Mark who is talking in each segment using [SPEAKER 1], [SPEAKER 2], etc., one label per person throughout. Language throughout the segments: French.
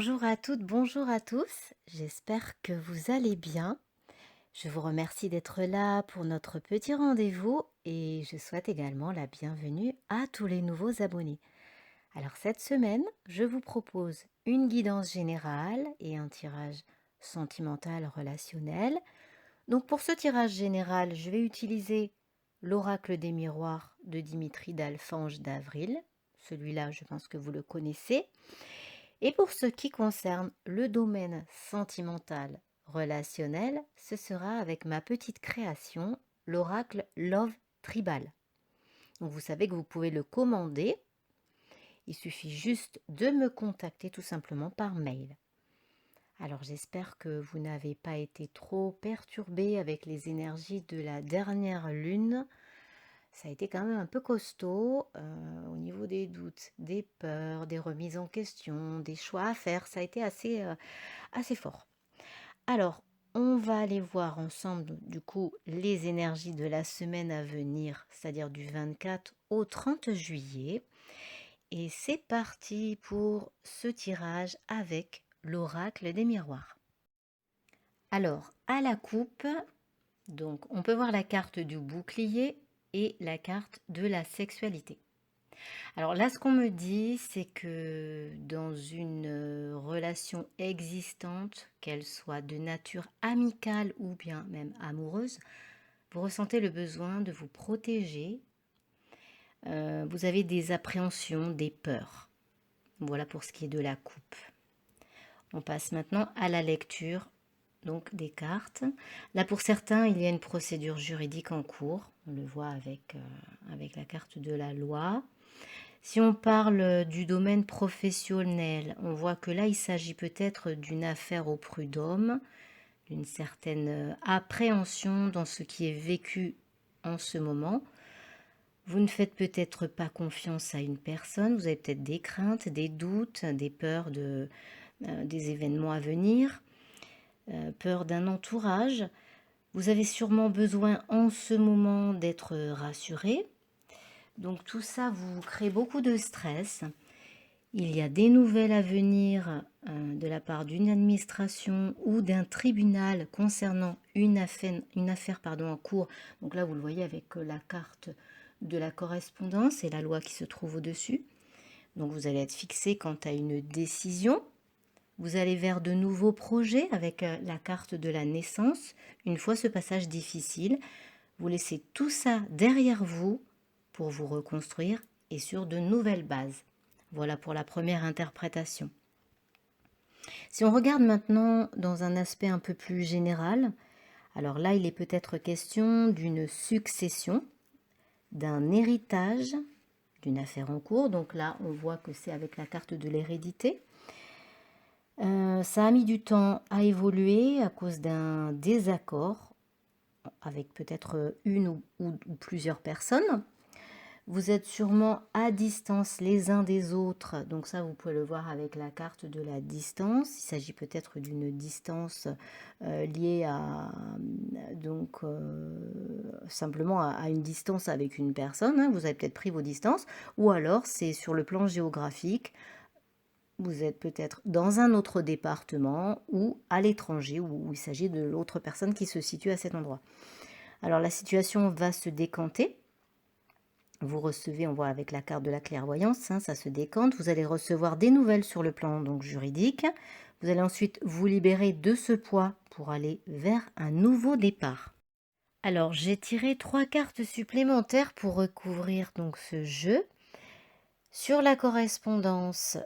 [SPEAKER 1] Bonjour à toutes, bonjour à tous. J'espère que vous allez bien. Je vous remercie d'être là pour notre petit rendez-vous et je souhaite également la bienvenue à tous les nouveaux abonnés. Alors cette semaine, je vous propose une guidance générale et un tirage sentimental relationnel. Donc pour ce tirage général, je vais utiliser l'oracle des miroirs de Dimitri d'Alphange d'Avril. Celui-là, je pense que vous le connaissez. Et pour ce qui concerne le domaine sentimental relationnel, ce sera avec ma petite création, l'oracle Love Tribal. Donc vous savez que vous pouvez le commander. Il suffit juste de me contacter tout simplement par mail. Alors j'espère que vous n'avez pas été trop perturbé avec les énergies de la dernière lune. Ça a été quand même un peu costaud au niveau des doutes, des peurs, des remises en question, des choix à faire. Ça a été assez fort. Alors, on va aller voir ensemble du coup les énergies de la semaine à venir, c'est-à-dire du 24 au 30 juillet. Et c'est parti pour ce tirage avec l'oracle des miroirs. Alors, à la coupe, donc on peut voir la carte du bouclier et la carte de la sexualité. Alors là, ce qu'on me dit, c'est que dans une relation existante, qu'elle soit de nature amicale ou bien même amoureuse, vous ressentez le besoin de vous protéger. Vous avez des appréhensions, des peurs. Voilà pour ce qui est de la coupe. On passe maintenant à la lecture donc des cartes. Là, pour certains, il y a une procédure juridique en cours. On le voit avec la carte de la loi. Si on parle du domaine professionnel, on voit que là, il s'agit peut-être d'une affaire au prud'homme, d'une certaine appréhension dans ce qui est vécu en ce moment. Vous ne faites peut-être pas confiance à une personne, vous avez peut-être des craintes, des doutes, des peurs des événements à venir, peur d'un entourage. Vous avez sûrement besoin en ce moment d'être rassuré. Donc tout ça vous crée beaucoup de stress. Il y a des nouvelles à venir de la part d'une administration ou d'un tribunal concernant une affaire en cours. Donc là, vous le voyez avec la carte de la correspondance et la loi qui se trouve au-dessus. Donc vous allez être fixé quant à une décision. Vous allez vers de nouveaux projets avec la carte de la naissance. Une fois ce passage difficile, vous laissez tout ça derrière vous pour vous reconstruire et sur de nouvelles bases. Voilà pour la première interprétation. Si on regarde maintenant dans un aspect un peu plus général, alors là, il est peut-être question d'une succession, d'un héritage, d'une affaire en cours. Donc là, on voit que c'est avec la carte de l'hérédité. Ça a mis du temps à évoluer à cause d'un désaccord avec peut-être une ou plusieurs personnes. Vous êtes sûrement à distance les uns des autres, donc ça vous pouvez le voir avec la carte de la distance. Il s'agit peut-être d'une distance liée à simplement à une distance avec une personne, hein. Vous avez peut-être pris vos distances, ou alors c'est sur le plan géographique. Vous êtes peut-être dans un autre département ou à l'étranger, où il s'agit de l'autre personne qui se situe à cet endroit. Alors la situation va se décanter. Vous recevez, on voit avec la carte de la clairvoyance, hein, ça se décante. Vous allez recevoir des nouvelles sur le plan donc juridique. Vous allez ensuite vous libérer de ce poids pour aller vers un nouveau départ. Alors, j'ai tiré 3 cartes supplémentaires pour recouvrir donc ce jeu. Sur la correspondance,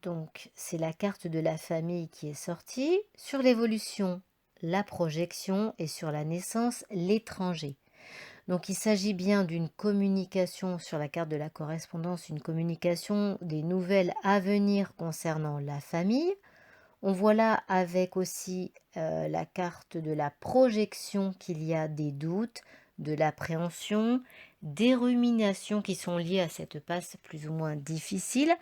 [SPEAKER 1] donc c'est la carte de la famille qui est sortie. Sur l'évolution, la projection et sur la naissance, l'étranger. Donc il s'agit bien d'une communication sur la carte de la correspondance, une communication des nouvelles à venir concernant la famille. On voit là avec aussi la carte de la projection qu'il y a des doutes, de l'appréhension, des ruminations qui sont liées à cette passe plus ou moins difficile.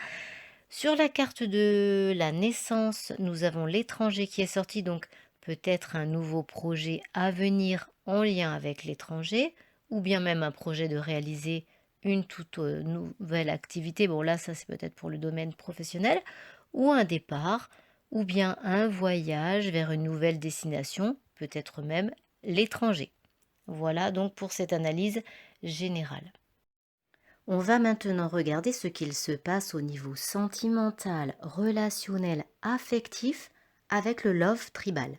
[SPEAKER 1] Sur la carte de la naissance, nous avons l'étranger qui est sorti, donc peut-être un nouveau projet à venir en lien avec l'étranger, ou bien même un projet de réaliser une toute nouvelle activité. Bon là, ça c'est peut-être pour le domaine professionnel, ou un départ ou bien un voyage vers une nouvelle destination, peut-être même l'étranger. Voilà donc pour cette analyse générale. On va maintenant regarder ce qu'il se passe au niveau sentimental, relationnel, affectif avec le love tribal.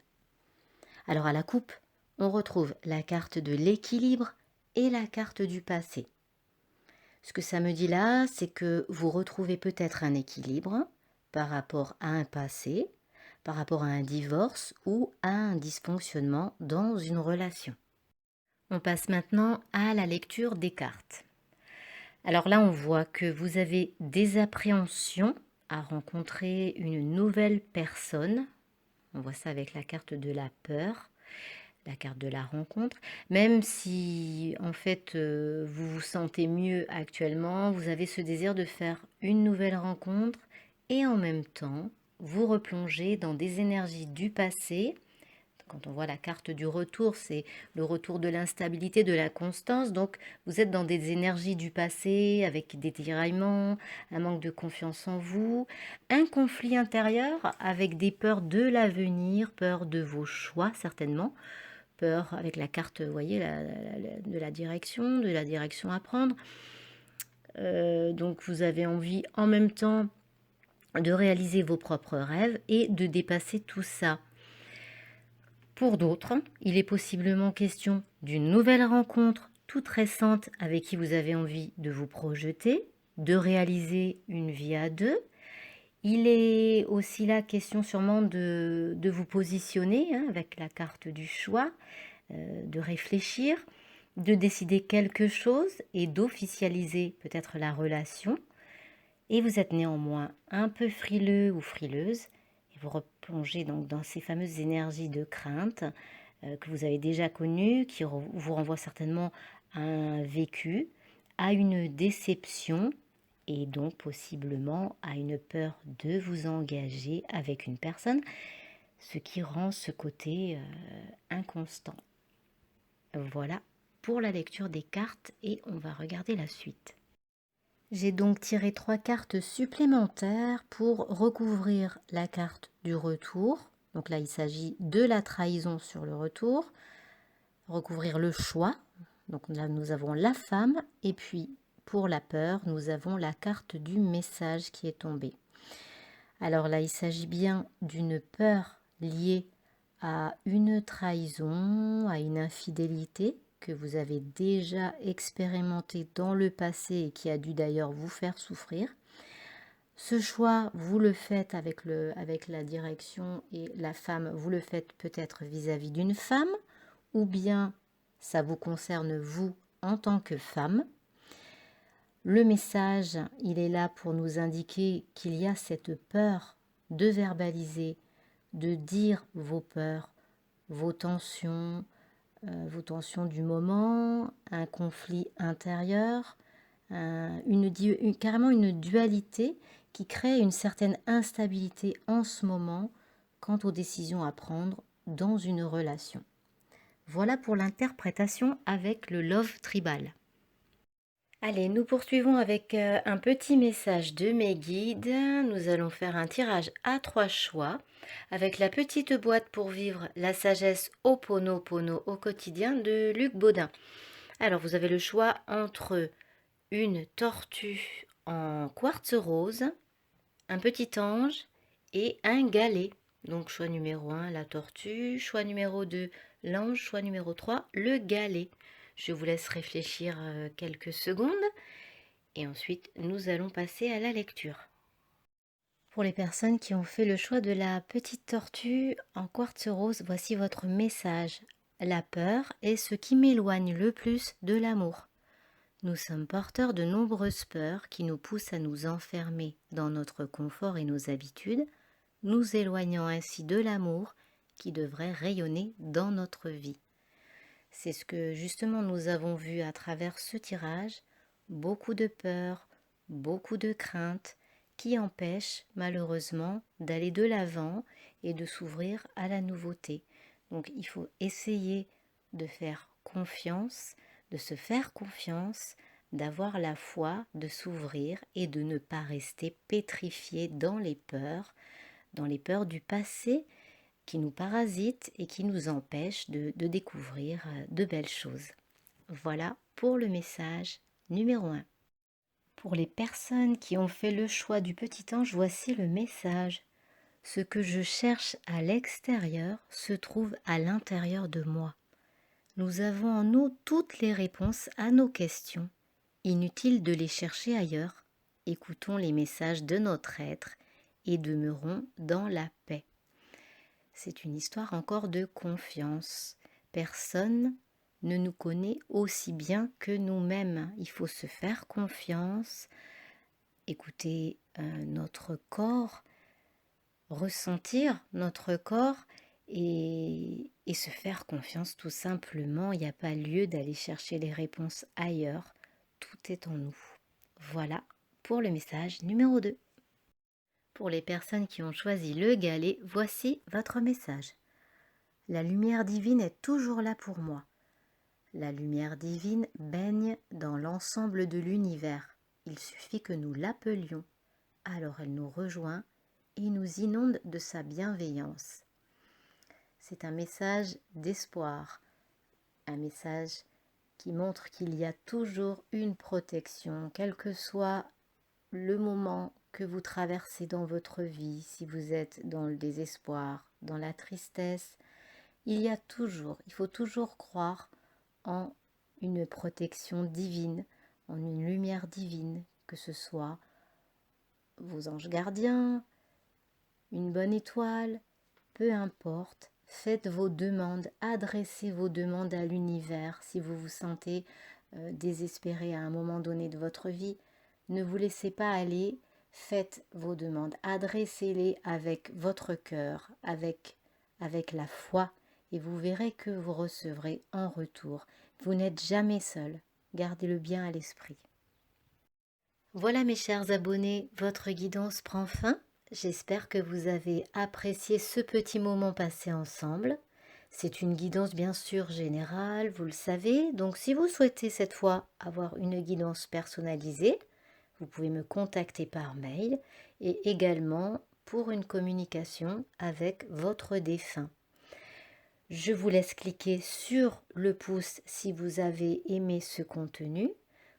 [SPEAKER 1] Alors à la coupe, on retrouve la carte de l'équilibre et la carte du passé. Ce que ça me dit là, c'est que vous retrouvez peut-être un équilibre par rapport à un passé, par rapport à un divorce ou à un dysfonctionnement dans une relation. On passe maintenant à la lecture des cartes. Alors là, on voit que vous avez des appréhensions à rencontrer une nouvelle personne. On voit ça avec la carte de la peur, la carte de la rencontre. Même si en fait vous vous sentez mieux actuellement, vous avez ce désir de faire une nouvelle rencontre et en même temps vous replongez dans des énergies du passé. Quand on voit la carte du retour, c'est le retour de l'instabilité, de la constance. Donc, vous êtes dans des énergies du passé, avec des tiraillements, un manque de confiance en vous, un conflit intérieur avec des peurs de l'avenir, peur de vos choix certainement, peur avec la carte, vous voyez, de la direction à prendre. Donc, vous avez envie en même temps de réaliser vos propres rêves et de dépasser tout ça. Pour d'autres, il est possiblement question d'une nouvelle rencontre toute récente avec qui vous avez envie de vous projeter, de réaliser une vie à deux. Il est aussi là question sûrement de vous positionner avec la carte du choix, de réfléchir, de décider quelque chose et d'officialiser peut-être la relation. Et vous êtes néanmoins un peu frileux ou frileuse et vous replongez donc dans ces fameuses énergies de crainte que vous avez déjà connues, qui vous renvoient certainement à un vécu, à une déception et donc possiblement à une peur de vous engager avec une personne, ce qui rend ce côté inconstant. Voilà pour la lecture des cartes et on va regarder la suite. J'ai donc tiré 3 cartes supplémentaires pour recouvrir la carte du retour. Donc là, il s'agit de la trahison sur le retour, recouvrir le choix. Donc là, nous avons la femme. Et puis, pour la peur, nous avons la carte du message qui est tombée. Alors là, il s'agit bien d'une peur liée à une trahison, à une infidélité que vous avez déjà expérimenté dans le passé et qui a dû d'ailleurs vous faire souffrir. Ce choix, vous le faites avec la direction et la femme, vous le faites peut-être vis-à-vis d'une femme, ou bien ça vous concerne vous en tant que femme. Le message, il est là pour nous indiquer qu'il y a cette peur de verbaliser, de dire vos peurs, vos tensions du moment, un conflit intérieur, carrément une dualité qui crée une certaine instabilité en ce moment quant aux décisions à prendre dans une relation. Voilà pour l'interprétation avec le Love Tribal. Allez, nous poursuivons avec un petit message de mes guides. Nous allons faire un tirage à 3 choix avec la petite boîte pour vivre la sagesse Ho'oponopono au quotidien de Luc Baudin. Alors, vous avez le choix entre une tortue en quartz rose, un petit ange et un galet. Donc, choix numéro 1, la tortue. Choix numéro 2, l'ange. Choix numéro 3, le galet. Je vous laisse réfléchir quelques secondes et ensuite nous allons passer à la lecture. Pour les personnes qui ont fait le choix de la petite tortue en quartz rose, voici votre message. La peur est ce qui m'éloigne le plus de l'amour. Nous sommes porteurs de nombreuses peurs qui nous poussent à nous enfermer dans notre confort et nos habitudes, nous éloignant ainsi de l'amour qui devrait rayonner dans notre vie. C'est ce que justement nous avons vu à travers ce tirage, beaucoup de peurs, beaucoup de craintes qui empêchent malheureusement d'aller de l'avant et de s'ouvrir à la nouveauté. Donc il faut essayer de faire confiance, de se faire confiance, d'avoir la foi, de s'ouvrir et de ne pas rester pétrifié dans les peurs, dans les peurs du passé qui nous parasitent et qui nous empêchent de découvrir de belles choses. Voilà pour le message numéro 1. Pour les personnes qui ont fait le choix du petit ange, voici le message. Ce que je cherche à l'extérieur se trouve à l'intérieur de moi. Nous avons en nous toutes les réponses à nos questions. Inutile de les chercher ailleurs. Écoutons les messages de notre être et demeurons dans la paix. C'est une histoire encore de confiance. Personne ne nous connaît aussi bien que nous-mêmes. Il faut se faire confiance, écouter notre corps, ressentir notre corps et se faire confiance tout simplement. Il n'y a pas lieu d'aller chercher les réponses ailleurs. Tout est en nous. Voilà pour le message numéro 2. Pour les personnes qui ont choisi le galet, voici votre message. La lumière divine est toujours là pour moi. La lumière divine baigne dans l'ensemble de l'univers. Il suffit que nous l'appelions. Alors elle nous rejoint et nous inonde de sa bienveillance. C'est un message d'espoir, un message qui montre qu'il y a toujours une protection, quel que soit le moment que vous traversez dans votre vie, si vous êtes dans le désespoir, dans la tristesse, il faut toujours croire en une protection divine, en une lumière divine, que ce soit vos anges gardiens, une bonne étoile, peu importe. Faites vos demandes, adressez vos demandes à l'univers si vous vous sentez désespéré à un moment donné de votre vie. Ne vous laissez pas aller, faites vos demandes, adressez-les avec votre cœur, avec la foi, et vous verrez que vous recevrez en retour. Vous n'êtes jamais seul, gardez-le bien à l'esprit. Voilà mes chers abonnés, votre guidance prend fin. J'espère que vous avez apprécié ce petit moment passé ensemble. C'est une guidance bien sûr générale, vous le savez. Donc si vous souhaitez cette fois avoir une guidance personnalisée, vous pouvez me contacter par mail et également pour une communication avec votre défunt. Je vous laisse cliquer sur le pouce si vous avez aimé ce contenu.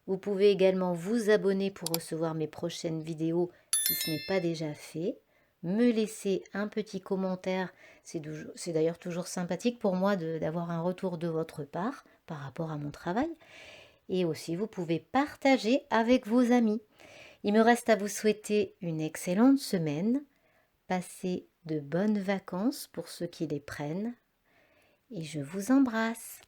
[SPEAKER 1] Vous pouvez également vous abonner pour recevoir mes prochaines vidéos si ce n'est pas déjà fait. Me laisser un petit commentaire, c'est d'ailleurs toujours sympathique pour moi d'avoir un retour de votre part par rapport à mon travail. Et aussi, vous pouvez partager avec vos amis. Il me reste à vous souhaiter une excellente semaine. Passez de bonnes vacances pour ceux qui les prennent. Et je vous embrasse.